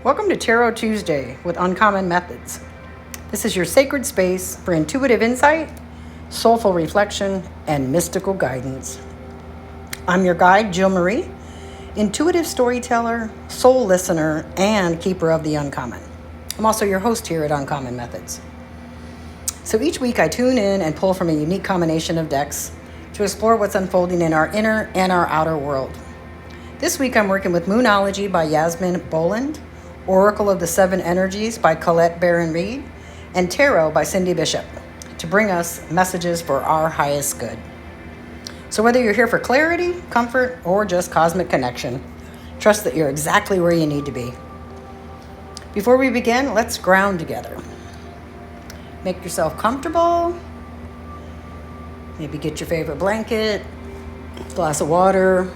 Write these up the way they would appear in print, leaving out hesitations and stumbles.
Welcome to Tarot Tuesday with Uncommon Methods. This is your sacred space for intuitive insight, soulful reflection, and mystical guidance. I'm your guide, Jill Marie, intuitive storyteller, soul listener, and keeper of the uncommon. I'm also your host here at Uncommon Methods. So each week I tune in and pull from a unique combination of decks to explore what's unfolding in our inner and our outer world. This week I'm working with Moonology by Yasmin, Boland, Oracle of the Seven Energies by Colette, Baron-Reid, and Tarot by Cindy Bishop to bring us messages for our highest good. So whether you're here for clarity, comfort, or just cosmic connection, trust that you're exactly where you need to be. Before we begin, let's ground together. Make yourself comfortable. Maybe get your favorite blanket, glass of water,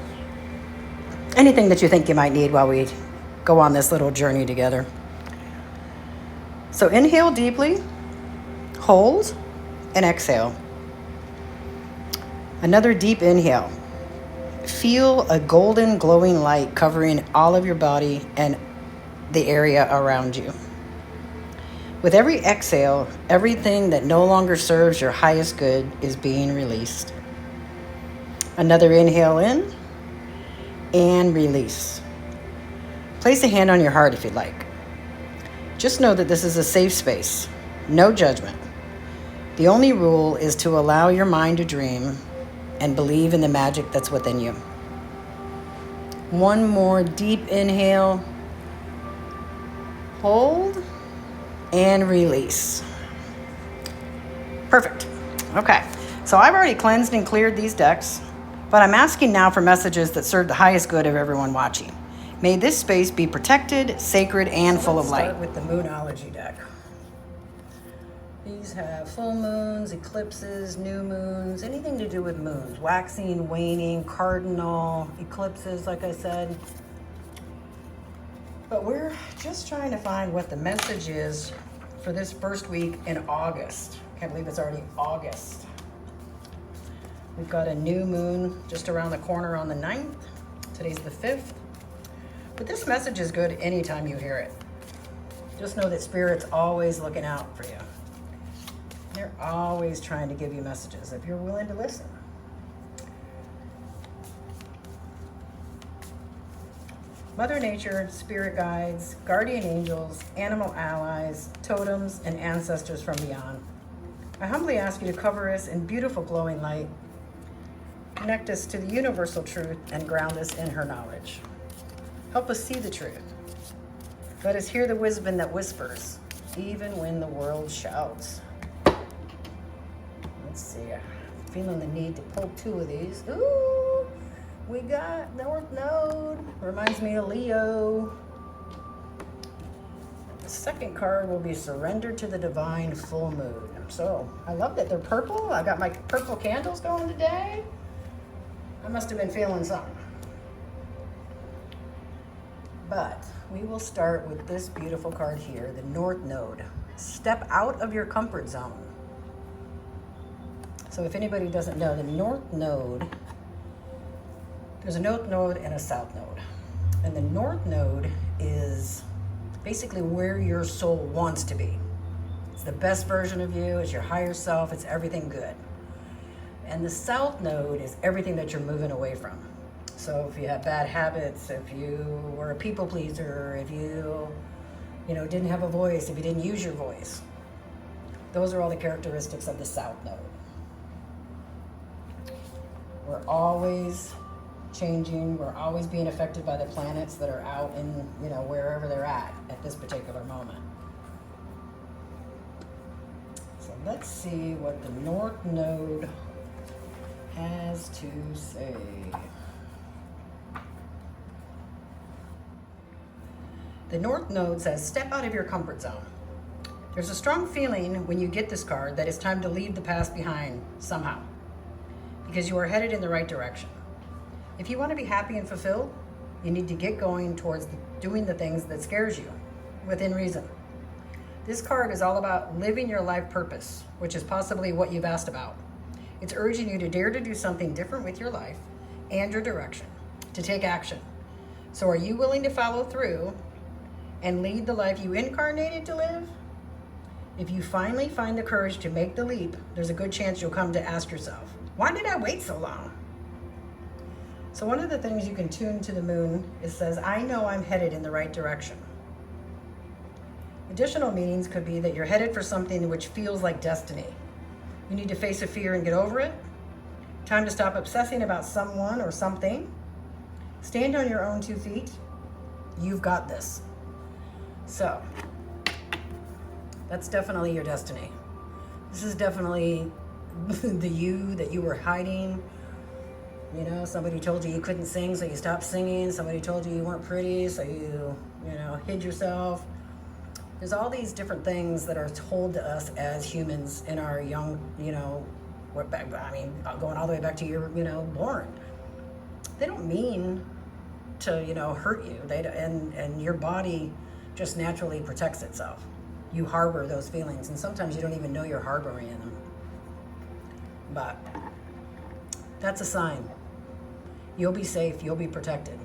anything that you think you might need while we go on this little journey together. So inhale deeply, hold, and exhale. Another deep inhale. Feel a golden glowing light covering all of your body and the area around you. With every exhale, everything that no longer serves your highest good is being released. Another inhale in and release. Place a hand on your heart if you'd like. Just know that this is a safe space, no judgment. The only rule is to allow your mind to dream and believe in the magic that's within you. One more deep inhale, hold, and release. Perfect. Okay, so I've already cleansed and cleared these decks, but I'm asking now for messages that serve the highest good of everyone watching. May this space be protected, sacred, and full of light. Let's start with the Moonology deck. These have full moons, eclipses, new moons, anything to do with moons. Waxing, waning, cardinal, eclipses, like I said. But we're just trying to find what the message is for this first week in August. Can't believe it's already August. We've got a new moon just around the corner on the 9th. Today's the 5th. But this message is good anytime you hear it. Just know that Spirit's always looking out for you. They're always trying to give you messages if you're willing to listen. Mother Nature, spirit guides, guardian angels, animal allies, totems, and ancestors from beyond. I humbly ask you to cover us in beautiful glowing light, connect us to the universal truth, and ground us in her knowledge. Help us see the truth. Let us hear the wisdom that whispers, even when the world shouts. Let's see, I'm feeling the need to pull two of these. Ooh, we got North Node. Reminds me of Leo. The second card will be Surrender to the Divine Full Moon. So, I love that they're purple. I got my purple candles going today. I must have been feeling something. But we will start with this beautiful card here, the North Node. Step out of your comfort zone. So if anybody doesn't know, the North Node, there's a North Node and a South Node. And the North Node is basically where your soul wants to be. It's the best version of you, it's your higher self, it's everything good. And the South Node is everything that you're moving away from. So if you have bad habits, if you were a people pleaser, if you didn't have a voice, if you didn't use your voice, those are all the characteristics of the South Node. We're always changing. We're always being affected by the planets that are out in, wherever they're at this particular moment. So let's see what the North Node has to say. The North Node says, step out of your comfort zone. There's a strong feeling when you get this card that it's time to leave the past behind somehow, because you are headed in the right direction. If you want to be happy and fulfilled, you need to get going towards doing the things that scares you, within reason. This card is all about living your life purpose, which is possibly what you've asked about. It's urging you to dare to do something different with your life and your direction, to take action. So are you willing to follow through and lead the life you incarnated to live, if you finally find the courage to make the leap, there's a good chance you'll come to ask yourself, why did I wait so long? So one of the things you can tune to the moon, it says, I know I'm headed in the right direction. Additional meanings could be that you're headed for something which feels like destiny. You need to face a fear and get over it. Time to stop obsessing about someone or something. Stand on your own 2 feet. You've got this. So, that's definitely your destiny. This is definitely the you that you were hiding. You know, somebody told you couldn't sing, so you stopped singing. Somebody told you weren't pretty, so you hid yourself. There's all these different things that are told to us as humans in our young, going all the way back to your, born. They don't mean to, hurt you. And your body just naturally protects itself. You harbor those feelings, and sometimes you don't even know you're harboring them. But that's a sign. You'll be safe, you'll be protected.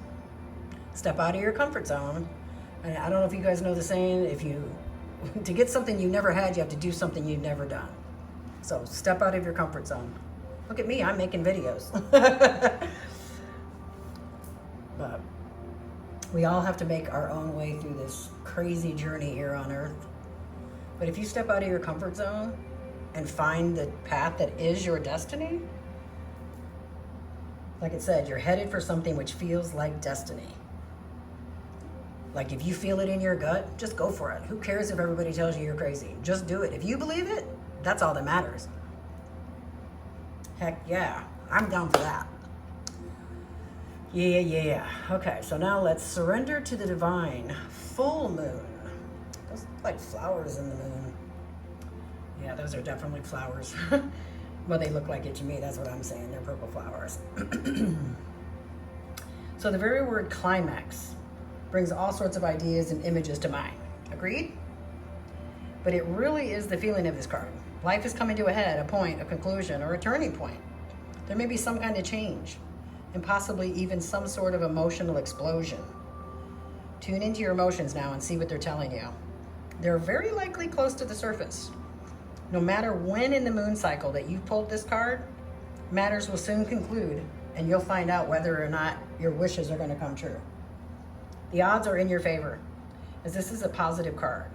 Step out of your comfort zone. And I don't know if you guys know the saying, to get something you never had, you have to do something you've never done. So step out of your comfort zone. Look at me, I'm making videos. But we all have to make our own way through this crazy journey here on Earth. But if you step out of your comfort zone and find the path that is your destiny, like it said, you're headed for something which feels like destiny. Like if you feel it in your gut, just go for it. Who cares if everybody tells you you're crazy? Just do it. If you believe it, that's all that matters. Heck yeah, I'm down for that. Yeah. Okay, so now let's surrender to the divine. Full moon. Those look like flowers in the moon. Yeah, those are definitely flowers. Well, they look like it to me. That's what I'm saying. They're purple flowers. So the very word climax brings all sorts of ideas and images to mind. Agreed? But it really is the feeling of this card. Life is coming to a head, a point, a conclusion, or a turning point. There may be some kind of change, and possibly even some sort of emotional explosion. Tune into your emotions now and see what they're telling you. They're very likely close to the surface. No matter when in the moon cycle that you've pulled this card, matters will soon conclude, and you'll find out whether or not your wishes are going to come true. The odds are in your favor, as this is a positive card.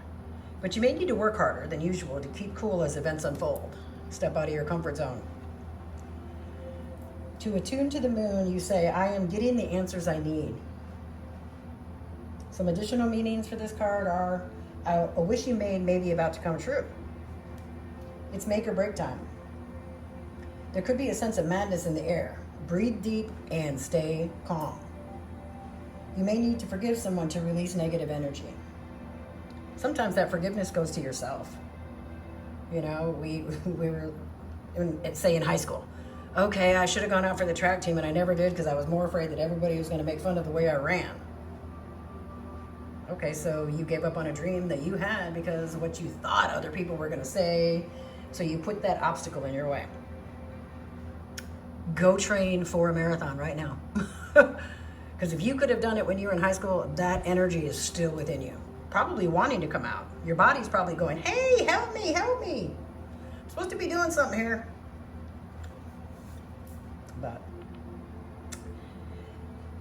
But you may need to work harder than usual to keep cool as events unfold. Step out of your comfort zone. To attune to the moon, you say, I am getting the answers I need. Some additional meanings for this card are, a wish you made may be about to come true. It's make or break time. There could be a sense of madness in the air. Breathe deep and stay calm. You may need to forgive someone to release negative energy. Sometimes that forgiveness goes to yourself. We were, say in high school. Okay, I should have gone out for the track team and I never did because I was more afraid that everybody was going to make fun of the way I ran. Okay, so you gave up on a dream that you had because of what you thought other people were going to say. So you put that obstacle in your way. Go train for a marathon right now. Because if you could have done it when you were in high school, that energy is still within you. Probably wanting to come out. Your body's probably going, hey, help me. I'm supposed to be doing something here. But,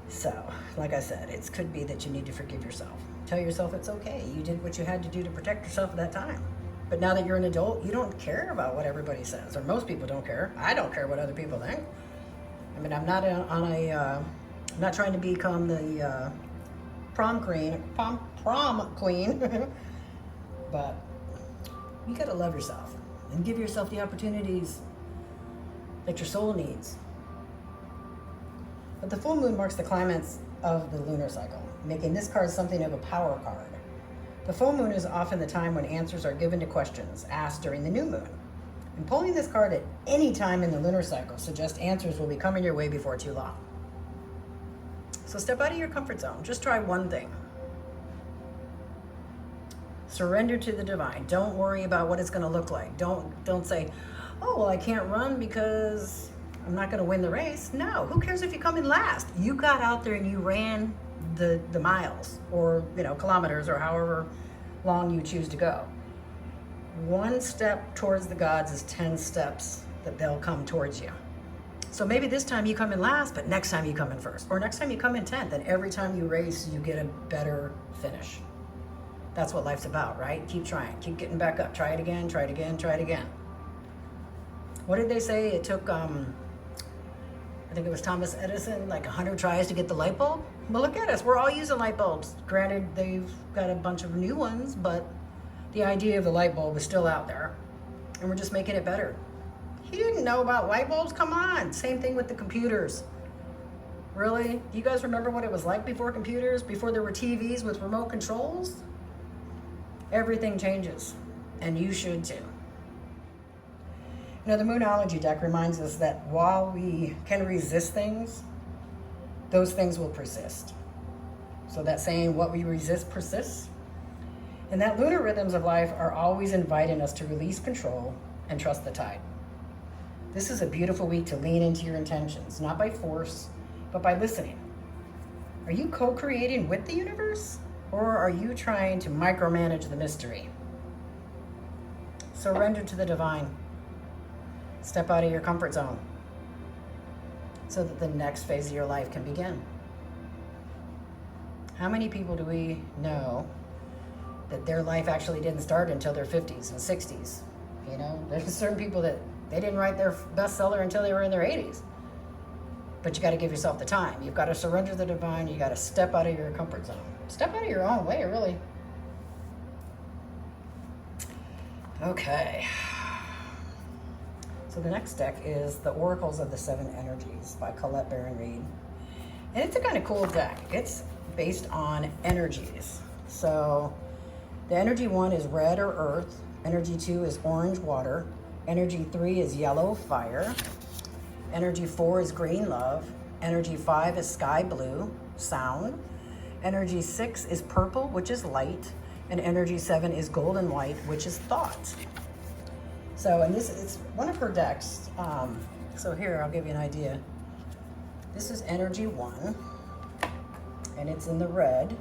so, like I said, it could be that you need to forgive yourself. Tell yourself it's okay. You did what you had to do to protect yourself at that time. But now that you're an adult, you don't care about what everybody says, or most people don't care. I don't care what other people think. I mean, I'm not I'm not trying to become the prom queen, but you gotta love yourself and give yourself the opportunities that your soul needs. But the full moon marks the climax of the lunar cycle, making this card something of a power card. The full moon is often the time when answers are given to questions asked during the new moon. And pulling this card at any time in the lunar cycle suggests answers will be coming your way before too long. So step out of your comfort zone. Just try one thing. Surrender to the divine. Don't worry about what it's going to look like. Don't say, oh, well, I can't run because I'm not going to win the race. No, who cares if you come in last? You got out there and you ran the miles, or kilometers, or however long you choose to go. One step towards the gods is 10 steps that they'll come towards you. So maybe this time you come in last, but next time you come in first, or next time you come in 10th, and every time you race you get a better finish. That's what life's about, right? Keep trying, keep getting back up, try it again, try it again, try it again. What did they say? It took I think it was Thomas Edison, like 100 tries to get the light bulb. Well, look at us, we're all using light bulbs. Granted, they've got a bunch of new ones, but the idea of the light bulb is still out there, and we're just making it better. You didn't know about light bulbs? Come on. Same thing with the computers. Really? Do you guys remember what it was like before computers, before there were TVs with remote controls? Everything changes, and you should too. The Moonology deck reminds us that while we can resist things, those things will persist. So that saying, what we resist persists. And that lunar rhythms of life are always inviting us to release control and trust the tide. This is a beautiful week to lean into your intentions, not by force, but by listening. Are you co-creating with the universe, or are you trying to micromanage the mystery? Surrender to the divine. Step out of your comfort zone so that the next phase of your life can begin. How many people do we know that their life actually didn't start until their 50s and 60s? There's certain people that they didn't write their bestseller until they were in their 80s. But you got to give yourself the time. You've got to surrender to the divine. You got to step out of your comfort zone. Step out of your own way, really. Okay. So the next deck is the Oracles of the Seven Energies by Colette Baron-Reid. And it's a kind of cool deck. It's based on energies. So the energy 1 is red or earth. Energy 2 is orange, water. Energy 3 is yellow, fire. Energy 4 is green, love. Energy 5 is sky blue, sound. Energy 6 is purple, which is light. And energy 7 is golden white, which is thought. So, and it's one of her decks. So here, I'll give you an idea. This is energy 1, and it's in the red.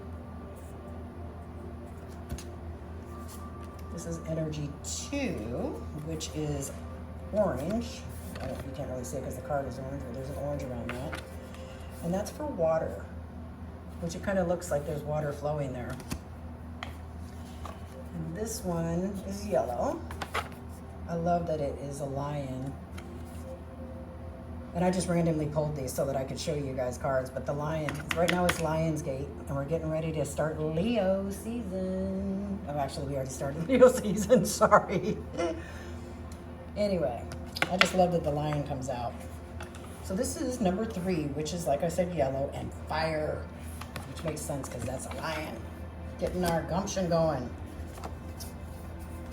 This is energy 2, which is orange. You can't really see it because the card is orange, but there's an orange around that. And that's for water, which it kind of looks like there's water flowing there. And this one is yellow. I love that it is a lion. And I just randomly pulled these so that I could show you guys cards. But the lion, right now it's Lionsgate, and we're getting ready to start Leo season. Oh, actually, we already started Leo season, sorry. Anyway, I just love that the lion comes out. So this is number 3, which is, like I said, yellow, and fire, which makes sense because that's a lion. Getting our gumption going.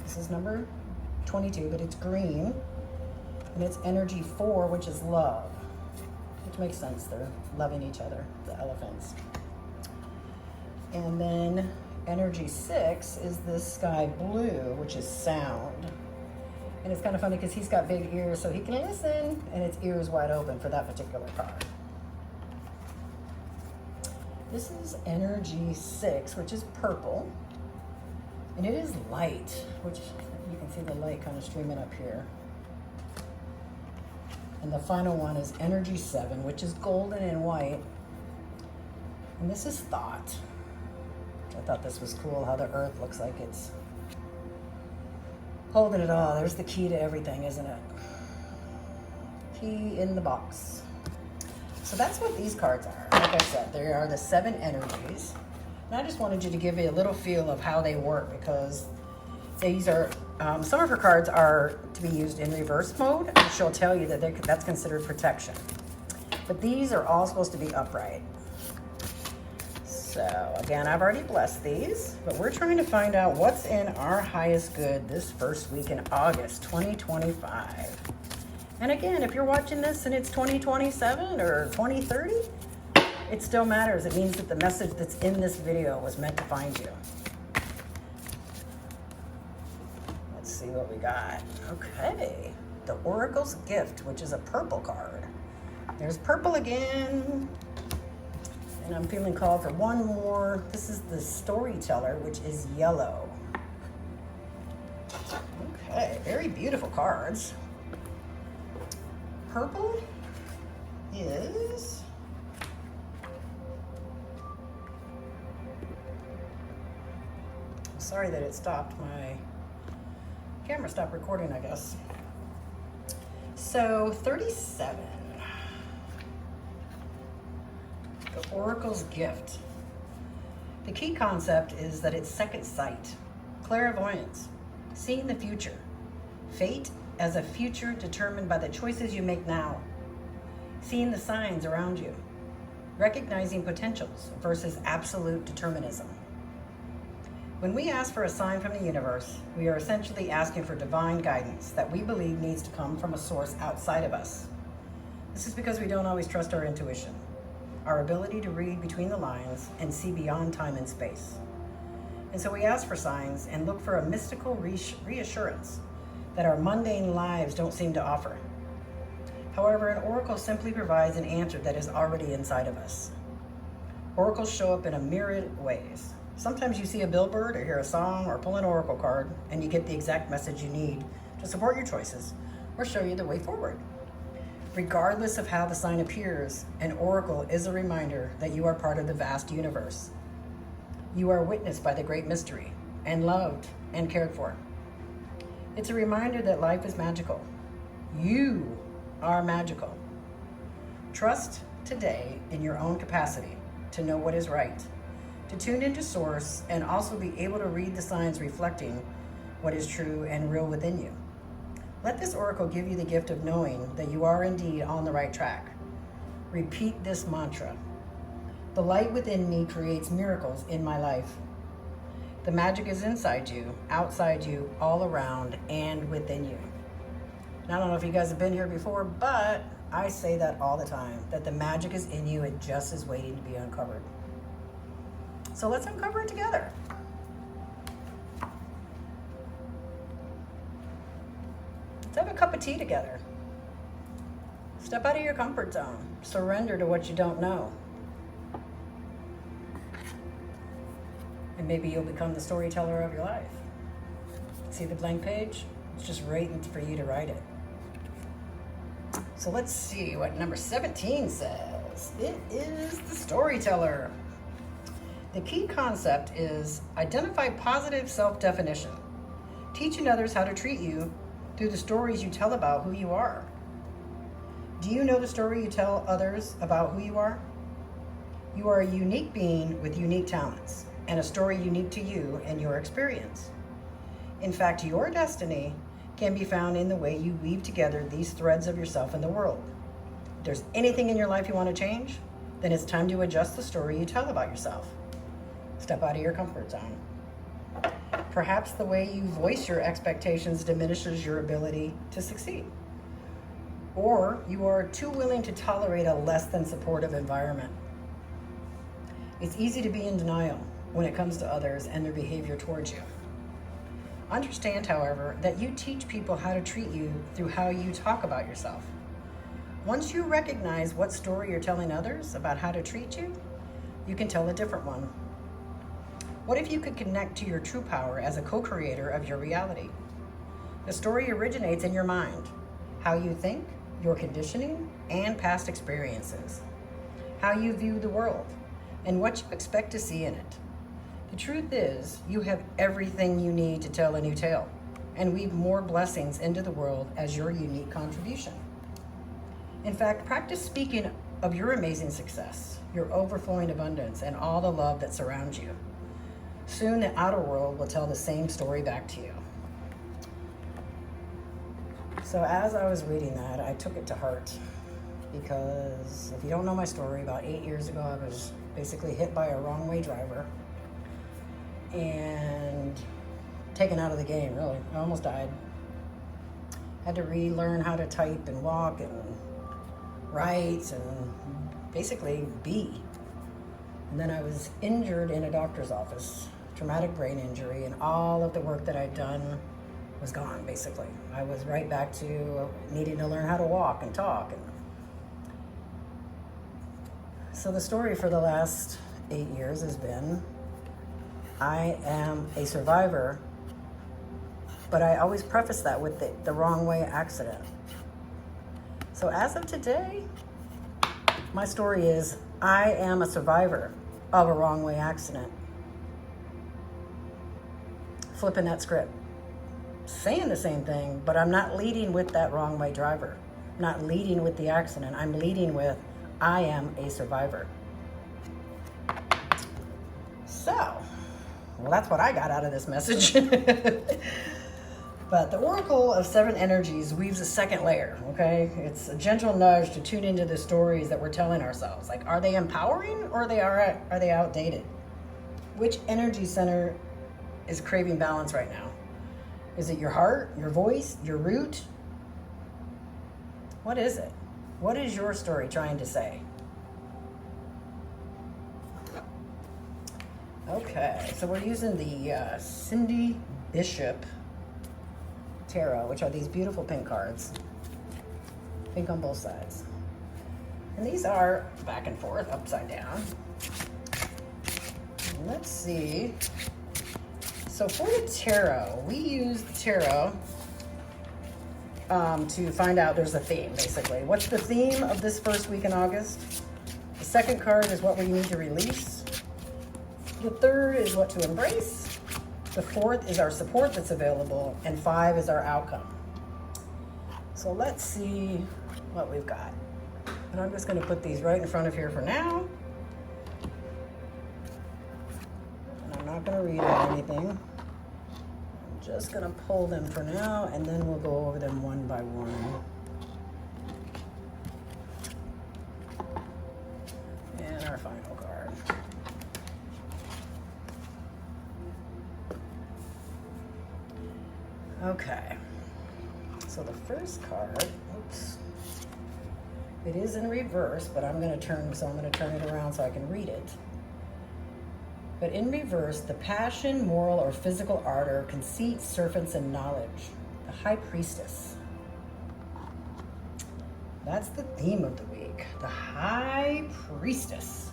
This is number 22, but it's green. And it's energy 4, which is love, which makes sense. They're loving each other, the elephants. And then energy 6 is this sky blue, which is sound. And it's kind of funny because he's got big ears, so he can listen, and its ears wide open for that particular card. This is energy 6, which is purple. And it is light, which you can see the light kind of streaming up here. And the final one is energy 7, which is golden and white. And this is thought. I thought this was cool, how the earth looks like it's holding it all. There's the key to everything, isn't it? Key in the box. So that's what these cards are. Like I said, there are the 7 energies. And I just wanted you to give you a little feel of how they work, because these are, some of her cards are to be used in reverse mode, and she'll tell you that that's considered protection. But these are all supposed to be upright. So again, I've already blessed these, but we're trying to find out what's in our highest good this first week in August 2025. And again, if you're watching this and it's 2027 or 2030, it still matters. It means that the message that's in this video was meant to find you. Let's see what we got. Okay, the Oracle's Gift, which is a purple card. There's purple again. And I'm feeling called for one more. This is the storyteller, which is yellow. Okay, very beautiful cards. Purple is sorry that it stopped. My camera stopped recording, I guess. So 37. The Oracle's Gift. The key concept is that it's second sight, clairvoyance, seeing the future, fate as a future determined by the choices you make now, seeing the signs around you, recognizing potentials versus absolute determinism. When we ask for a sign from the universe, we are essentially asking for divine guidance that we believe needs to come from a source outside of us. This is because we don't always trust our intuition, our ability to read between the lines and see beyond time and space. And so we ask for signs and look for a mystical reassurance that our mundane lives don't seem to offer. However, an oracle simply provides an answer that is already inside of us. Oracles show up in a myriad ways. Sometimes you see a billboard or hear a song or pull an oracle card and you get the exact message you need to support your choices or show you the way forward. Regardless of how the sign appears, an oracle is a reminder that you are part of the vast universe. You are witnessed by the great mystery and loved and cared for. It's a reminder that life is magical. You are magical. Trust today in your own capacity to know what is right, to tune into source, and also be able to read the signs reflecting what is true and real within you. Let this oracle give you the gift of knowing that you are indeed on the right track. Repeat this mantra. The light within me creates miracles in my life. The magic is inside you, outside you, all around, and within you. Now, I don't know if you guys have been here before, but I say that all the time, that the magic is in you, it just is waiting to be uncovered. So let's uncover it together. Let's have a cup of tea together. Step out of your comfort zone. Surrender to what you don't know. And maybe you'll become the storyteller of your life. See the blank page? It's just waiting for you to write it. So let's see what number 17 says. It is the storyteller. The key concept is identify positive self-definition. Teaching others how to treat you through the stories you tell about who you are. Do you know the story you tell others about who you are? You are a unique being with unique talents and a story unique to you and your experience. In fact, your destiny can be found in the way you weave together these threads of yourself in the world. If there's anything in your life you want to change, then it's time to adjust the story you tell about yourself. Step out of your comfort zone. Perhaps the way you voice your expectations diminishes your ability to succeed. Or you are too willing to tolerate a less than supportive environment. It's easy to be in denial when it comes to others and their behavior towards you. Understand, however, that you teach people how to treat you through how you talk about yourself. Once you recognize what story you're telling others about how to treat you, you can tell a different one. What if you could connect to your true power as a co-creator of your reality? The story originates in your mind, how you think, your conditioning, and past experiences, how you view the world, and what you expect to see in it. The truth is, you have everything you need to tell a new tale and weave more blessings into the world as your unique contribution. In fact, practice speaking of your amazing success, your overflowing abundance, and all the love that surrounds you. Soon the outer world will tell the same story back to you. So as I was reading that, I took it to heart because if you don't know my story, about 8 years ago, I was basically hit by a wrong-way driver and taken out of the game, really. I almost died. Had to relearn how to type and walk and write and basically be. And then I was injured in a doctor's office, traumatic brain injury, and all of the work that I'd done was gone, basically. I was right back to needing to learn how to walk and talk. And So the story for the last 8 years has been, I am a survivor, but I always preface that with the wrong way accident. So as of today, my story is, I am a survivor of a wrong way accident. Flipping that script. Saying the same thing, but I'm not leading with that wrong way driver. I'm not leading with the accident. I'm leading with, I am a survivor. So, well, that's what I got out of this message. But the Oracle of Seven Energies weaves a second layer, okay? It's a gentle nudge to tune into the stories that we're telling ourselves. Like, are they empowering or are they outdated? Which energy center is craving balance right now? Is it your heart, your voice, your root? What is it? What is your story trying to say? Okay, so we're using the Cindy Bishop Tarot, which are these beautiful pink cards. Pink on both sides. And these are back and forth, upside down. Let's see. So for the tarot, we use the tarot to find out there's a theme, basically. What's the theme of this first week in August? The second card is what we need to release. The third is what to embrace. The fourth is our support that's available. And 5 is our outcome. So let's see what we've got. And I'm just going to put these right in front of here for now. And I'm not going to read or anything. I'm just going to pull them for now, and then we'll go over them one by one. And our final card. Okay, so the first card, oops, it is in reverse, but I'm going to turn it around so I can read it. But in reverse, the passion, moral, or physical ardor, conceit, serpents, and knowledge. The High Priestess. That's the theme of the week. The High Priestess.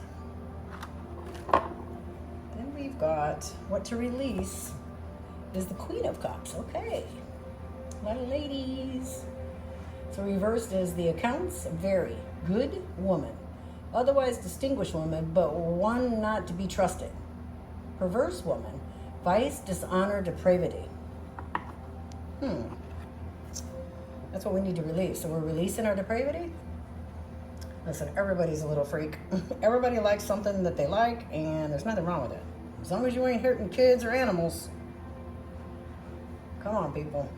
Then we've got what to release is the Queen of Cups. Okay. A lot of ladies. So reversed is the accounts vary. Good woman. Otherwise distinguished woman, but one not to be trusted. Perverse woman. Vice, dishonor, depravity. That's what we need to release. So we're releasing our depravity? Listen, everybody's a little freak. Everybody likes something that they like, and there's nothing wrong with it. As long as you ain't hurting kids or animals. Come on, people.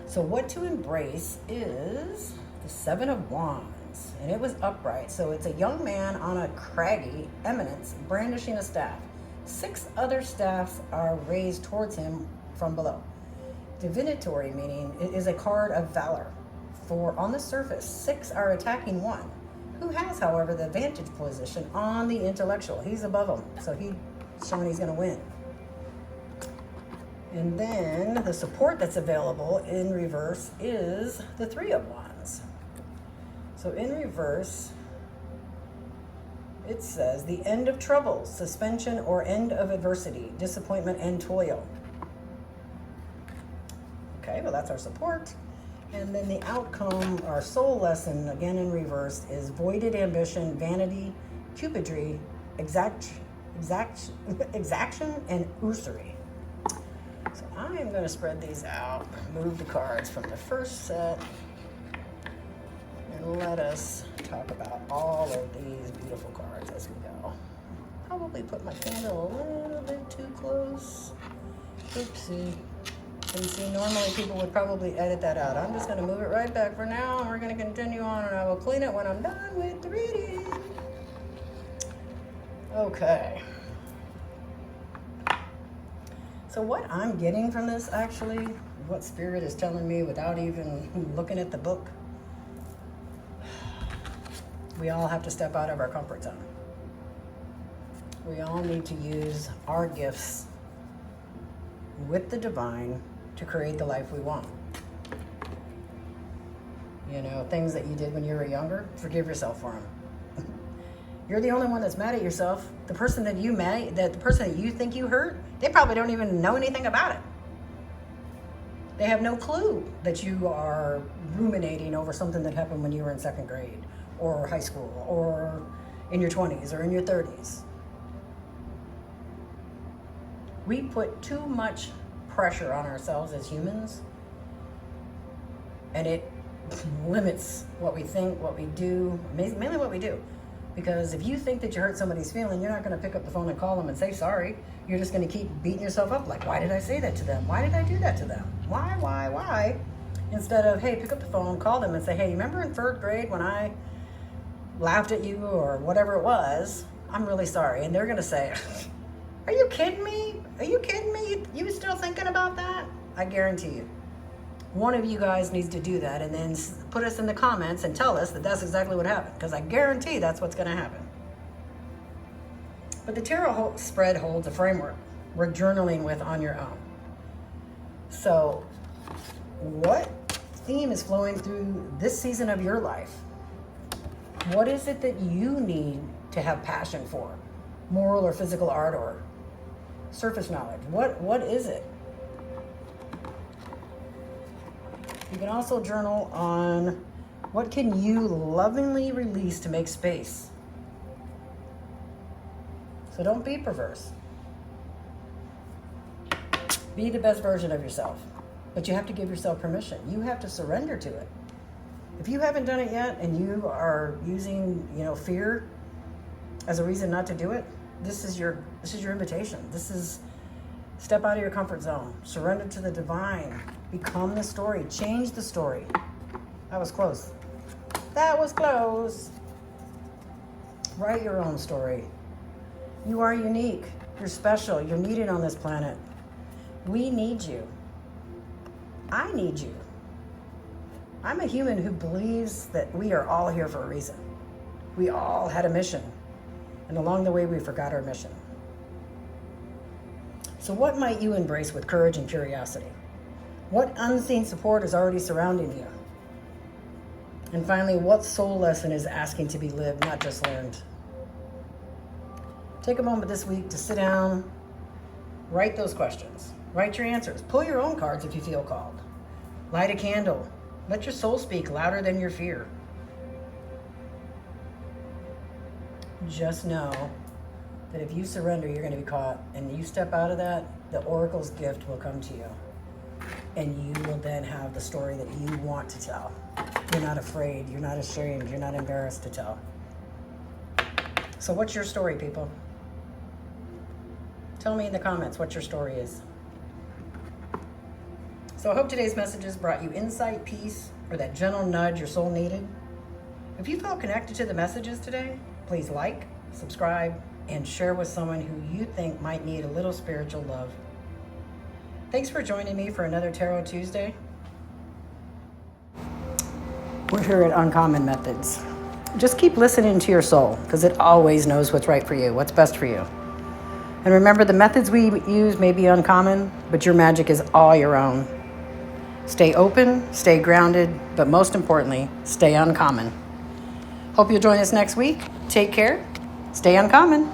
So what to embrace is the Seven of Wands. And it was upright. So it's a young man on a craggy eminence brandishing a staff. 6 other staffs are raised towards him from below. Divinatory, meaning it is a card of valor. For on the surface, 6 are attacking 1, who has, however, the vantage position on the intellectual. He's above him, so he's showing he's going to win. And then the support that's available in reverse is the 3 of Wands. So in reverse, it says the end of troubles, suspension or end of adversity, disappointment and toil. Okay, well that's our support. And then the outcome, our soul lesson, again in reverse, is voided ambition, vanity, cupidry, exaction, and usury. So I am going to spread these out, move the cards from the first set, and let us talk about all of these beautiful cards as we go. Probably put my candle a little bit too close. Oopsie. And see, normally people would probably edit that out. I'm just going to move it right back for now, and we're going to continue on, and I will clean it when I'm done with the reading. Okay. So what I'm getting from this, actually, what Spirit is telling me without even looking at the book, we all have to step out of our comfort zone. We all need to use our gifts with the divine to create the life we want. You know, things that you did when you were younger, forgive yourself for them. You're the only one that's mad at yourself. The person that the person that you think you hurt, they probably don't even know anything about it. They have no clue that you are ruminating over something that happened when you were in second grade or high school or in your 20s or in your 30s. We put too much pressure on ourselves as humans, and it limits what we think, what we do, mainly what we do. Because if you think that you hurt somebody's feeling, you're not going to pick up the phone and call them and say sorry. You're just going to keep beating yourself up like, why did I say that to them? Why did I do that to them? Why? Instead of, hey, pick up the phone, call them and say, hey, you remember in third grade when I laughed at you or whatever it was? I'm really sorry. And they're going to say, are you kidding me? Are you kidding me? You still thinking about that? I guarantee you. One of you guys needs to do that and then put us in the comments and tell us that that's exactly what happened, because I guarantee that's what's going to happen. But the tarot spread holds a framework we're journaling with on your own. So what theme is flowing through this season of your life? What is it that you need to have passion for? Moral or physical art or surface knowledge? What is it? You can also journal on what can you lovingly release to make space. So don't be perverse. Be the best version of yourself. But you have to give yourself permission. You have to surrender to it. If you haven't done it yet and you are using, fear as a reason not to do it, this is your invitation. This is step out of your comfort zone. Surrender to the divine. Become the story. Change the story. That was close. Write your own story. You are unique. You're special. You're needed on this planet. We need you. I need you. I'm a human who believes that we are all here for a reason. We all had a mission. And along the way, we forgot our mission. So what might you embrace with courage and curiosity? What unseen support is already surrounding you? And finally, what soul lesson is asking to be lived, not just learned? Take a moment this week to sit down, write those questions, write your answers, pull your own cards if you feel called. Light a candle. Let your soul speak louder than your fear. Just know that if you surrender, you're going to be caught. And you step out of that, the oracle's gift will come to you. And you will then have the story that you want to tell. You're not afraid. You're not ashamed. You're not embarrassed to tell. So what's your story, people? Tell me in the comments what your story is. So I hope today's messages brought you insight, peace, or that gentle nudge your soul needed. If you felt connected to the messages today, please like, subscribe, and share with someone who you think might need a little spiritual love. Thanks for joining me for another Tarot Tuesday. We're here at Uncommon Methods. Just keep listening to your soul, because it always knows what's right for you, what's best for you. And remember, the methods we use may be uncommon, but your magic is all your own. Stay open, stay grounded, but most importantly, stay uncommon. Hope you'll join us next week. Take care. Stay uncommon.